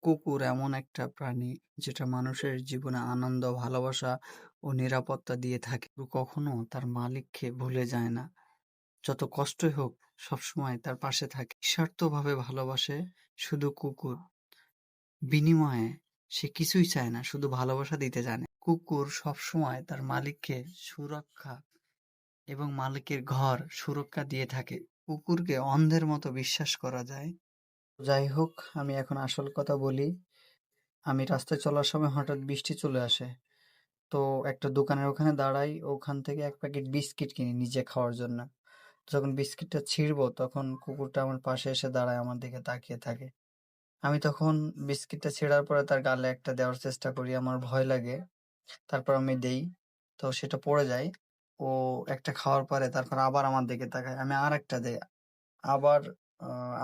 কুকুর এমন একটা প্রাণী যেটা মানুষের জীবনে আনন্দ, ভালোবাসা ও নিরাপত্তা দিয়ে থাকে। কুকুর কখনো তার মালিককে ভুলে যায় না। যত কষ্টই হোক সবসময় তার পাশে থাকে। নিঃস্বার্থভাবে ভালোবাসে শুধু কুকুর। বিনিময়ে সে কিছুই চায় না, শুধু ভালোবাসা দিতে জানে। কুকুর সবসময় তার মালিককে সুরক্ষা এবং মালিকের ঘর সুরক্ষা দিয়ে থাকে। কুকুরকে অন্ধের মতো বিশ্বাস করা যায়। যাই হোক, আমি এখন আসল কথা বলি। আমি রাস্তায় চলার সময় হঠাৎ বৃষ্টি চলে আসে। তো একটা দোকানের ওখানে দাঁড়াই, ওখান থেকে এক প্যাকেট বিস্কিট কিনি নিজে খাওয়ার জন্য। যখন বিস্কিটটা ছিঁড়বো তখন কুকুরটা আমার পাশে এসে দাঁড়ায়, আমার দিকে তাকিয়ে থাকে। আমি তখন বিস্কিটটা ছেঁড়ার পরে তার গালে একটা দেওয়ার চেষ্টা করি, আমার ভয় লাগে। তারপর আমি দেই, তো সেটা পড়ে যায়। ও একটা খাওয়ার পরে তারপর আবার আমার দিকে তাকায়, আমি আর একটা দেই, আবার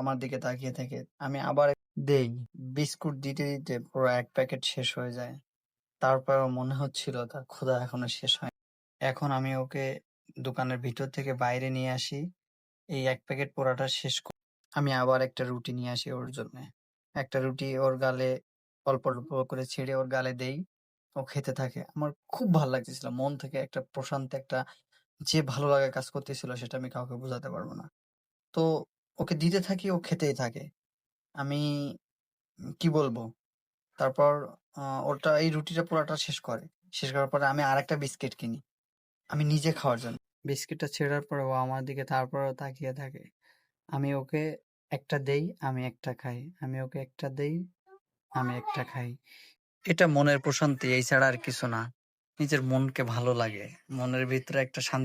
আমার দিকে তাকিয়ে থাকে, আমি আবার দেই। বিস্কুট দিতে দিতে পুরো এক প্যাকেট শেষ হয়ে যায়। তারপরেও মনে হচ্ছিল তার ক্ষুধা এখনো শেষ হয়নি। এখন আমি ওকে দোকানের ভিতর থেকে বাইরে নিয়ে আসি, এই এক প্যাকেট পোড়াটা শেষ আমি আবার একটা রুটি নিয়ে আসি ওর জন্য। একটা রুটি ওর গালে অল্প অল্প করে ছেড়ে ওর গালে দেই, ও খেতে থাকে। আমার খুব ভালো লাগতেছিল, মন থেকে একটা প্রশান্তি, একটা যে ভালো লাগা কাজ করতেছিল সেটা আমি কাউকে বোঝাতে পারবো না। তো ওকে দিতে থাকি, ও খেতেই থাকে। আমি কি বলবো, তারপর ওটা এই রুটিটা পুরাটা শেষ করে। শেষ করার পরে আমি আরেকটা বিস্কিট কিনি আমি নিজে খাওয়ার জন্য। বিস্কিটটা ছেঁড়ার পরে ও আমার দিকে তারপরেও তাকিয়ে থাকে। আমি ওকে একটা দেই, আমি একটা খাই। আমি ওকে একটা দেই, আমি একটা খাই। এটা মনের প্রশান্তি, এই ছাড়া আর কিছু না। নিজের মনকে ভালো লাগে। মনের ভিতরে একটা শান্তি